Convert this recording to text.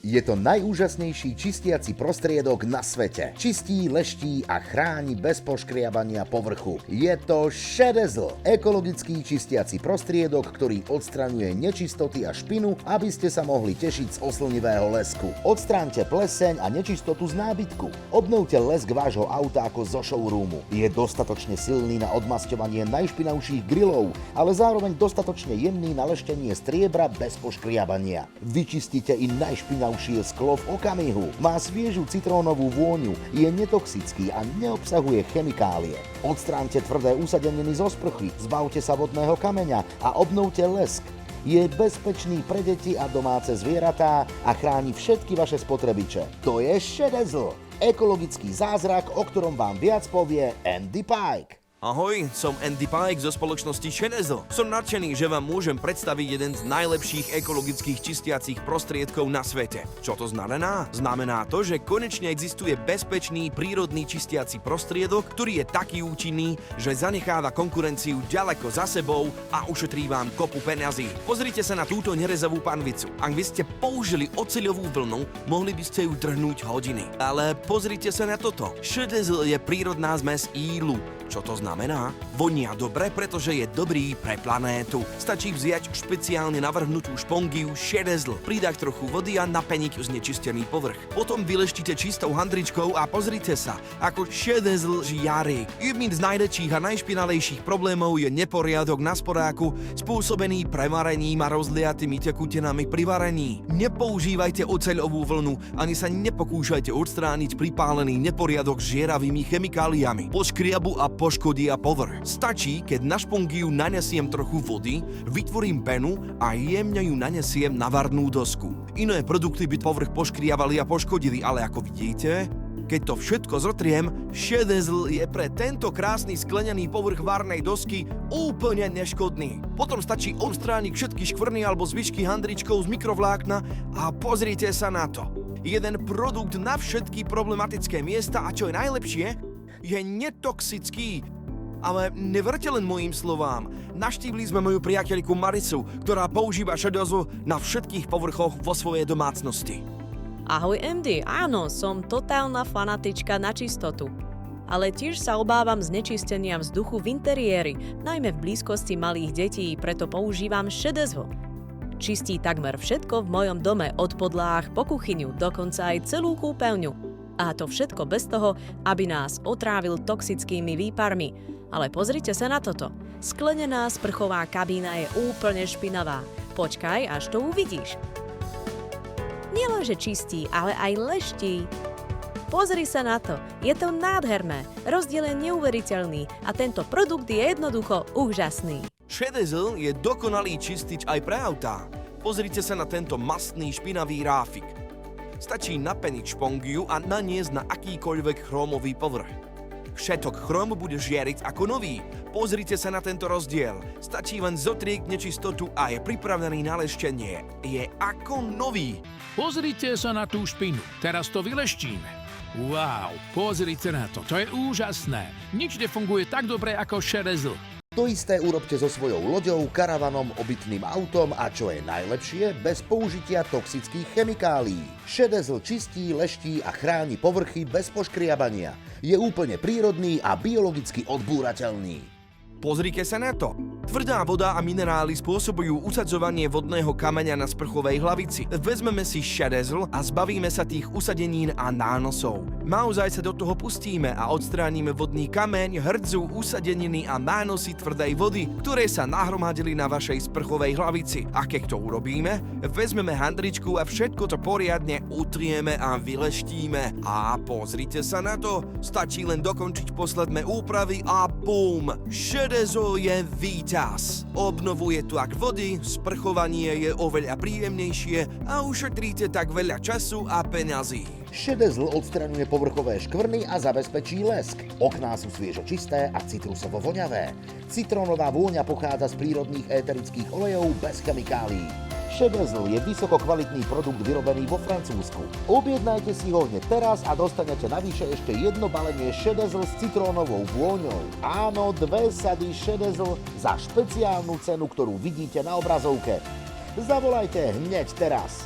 Je to najúžasnejší čistiaci prostriedok na svete. Čistí, leští a chráni bez poškriabania povrchu. Je to Shedazl, ekologický čistiaci prostriedok, ktorý odstraňuje nečistoty a špinu, aby ste sa mohli tešiť z oslnivého lesku. Odstráňte pleseň a nečistotu z nábytku. Obnovte lesk vášho auta ako zo showroomu. Je dostatočne silný na odmasťovanie najšpinavších grillov, ale zároveň dostatočne jemný na leštenie striebra bez poškriabania. Vyčistite i najšpinavšie sklo v okamihu. Má sviežu citrónovú vôňu, je netoxický a neobsahuje chemikálie. Odstráňte tvrdé usadeniny zo sprchy, zbavte sa vodného kameňa a obnovte lesk. Je bezpečný pre deti a domáce zvieratá a chráni všetky vaše spotrebiče. To je Shedazl, ekologický zázrak, o ktorom vám viac povie Andy Pike. Ahoj, som Andy Pike zo spoločnosti Shedazl. Som nadšený, že vám môžem predstaviť jeden z najlepších ekologických čistiacich prostriedkov na svete. Čo to znamená? Znamená to, že konečne existuje bezpečný prírodný čistiaci prostriedok, ktorý je taký účinný, že zanecháva konkurenciu ďaleko za sebou a ušetrí vám kopu peňazí. Pozrite sa na túto nerezavú panvicu. Ak by ste použili oceľovú vlnu, mohli by ste ju trhnúť hodiny. Ale pozrite sa na toto. Shedazl je prírodná zmes ílu. Čo to znamená? Vonia dobre, pretože je dobrý pre planétu. Stačí vziať špeciálne navrhnutú špongiu Shedazl, pridať trochu vody a napeniť znečistený povrch. Potom vyleštíte čistou handričkou a pozrite sa, ako Shedazl žiari. Jedným z najväčších a najšpinavejších problémov je neporiadok na sporáku, spôsobený prevarením a rozliatými tekutinami pri varení. Nepoužívajte oceľovú vlnu, ani sa nepokúšajte odstrániť pripálený neporiadok s žieravými chemikáliami. Poškriabu a poškodia povrch. Stačí, keď na špongiu nanesiem trochu vody, vytvorím penu a jemne ju nanesiem na varnú dosku. Iné produkty by povrch poškriavali a poškodili, ale ako vidíte, keď to všetko zotriem, Shedazl je pre tento krásny sklenený povrch varnej dosky úplne neškodný. Potom stačí odstrániť všetky škvrny alebo zvyšky handričkou z mikrovlákna a pozrite sa na to. Jeden produkt na všetky problematické miesta a čo je najlepšie, je netoxický. Ale neverte len mojím slovám. Navštívili sme moju priateľku Marisu, ktorá používa Shedazl na všetkých povrchoch vo svojej domácnosti. Ahoj Andy, áno, som totálna fanatička na čistotu. Ale tiež sa obávam znečistenia vzduchu v interiéri, najmä v blízkosti malých detí, preto používam Shedazl. Čistí takmer všetko v mojom dome, od podláh po kuchyňu, dokonca aj celú kúpeľňu. A to všetko bez toho, aby nás otrávil toxickými výparmi. Ale pozrite sa na toto. Sklenená sprchová kabína je úplne špinavá. Počkaj, až to uvidíš. Nielenže čistí, ale aj leští. Pozri sa na to. Je to nádherné. Rozdiel je neuveriteľný a tento produkt je jednoducho úžasný. Shedazl je dokonalý čistič aj pre autá. Pozrite sa na tento mastný špinavý ráfik. Stačí napeniť špongiu a naniesť na akýkoľvek chrómový povrch. Všetok chróm bude žiariť ako nový. Pozrite sa na tento rozdiel. Stačí len zotrieť nečistotu a je pripravený na leštenie. Je ako nový. Pozrite sa na tú špinu. Teraz to vyleštíme. Wow, pozrite na to. To je úžasné. Nič nefunguje tak dobre ako Shedazl. To isté urobte so svojou loďou, karavanom, obytným autom a čo je najlepšie, bez použitia toxických chemikálií. Shedazl čistí, leští a chráni povrchy bez poškriabania. Je úplne prírodný a biologicky odbúrateľný. Pozrite sa na to. Tvrdá voda a minerály spôsobujú usadzovanie vodného kameňa na sprchovej hlavici. Vezmeme si Shedazl a zbavíme sa tých usadenín a nánosov. Naozaj sa do toho pustíme a odstránime vodný kameň, hrdzu, usadeniny a nánosy tvrdej vody, ktoré sa nahromadili na vašej sprchovej hlavici. A keď to urobíme, vezmeme handričku a všetko to poriadne utrieme a vyleštíme. A pozrite sa na to. Stačí len dokončiť posledné úpravy a bum! Shedazl je víťaz. Obnovuje tlak vody, sprchovanie je oveľa príjemnejšie a ušetríte tak veľa času a peňazí. Shedazl odstraňuje povrchové škvrny a zabezpečí lesk. Okná sú sviežo čisté a citrusovo voňavé. Citrónová vôňa pochádza z prírodných éterických olejov bez chemikálií. Shedazl je vysoko kvalitný produkt vyrobený vo Francúzsku. Objednajte si ho hneď teraz a dostanete navyše ešte jedno balenie Shedazl s citrónovou vôňou. Áno, 2 sady Shedazl za špeciálnu cenu, ktorú vidíte na obrazovke. Zavolajte hneď teraz.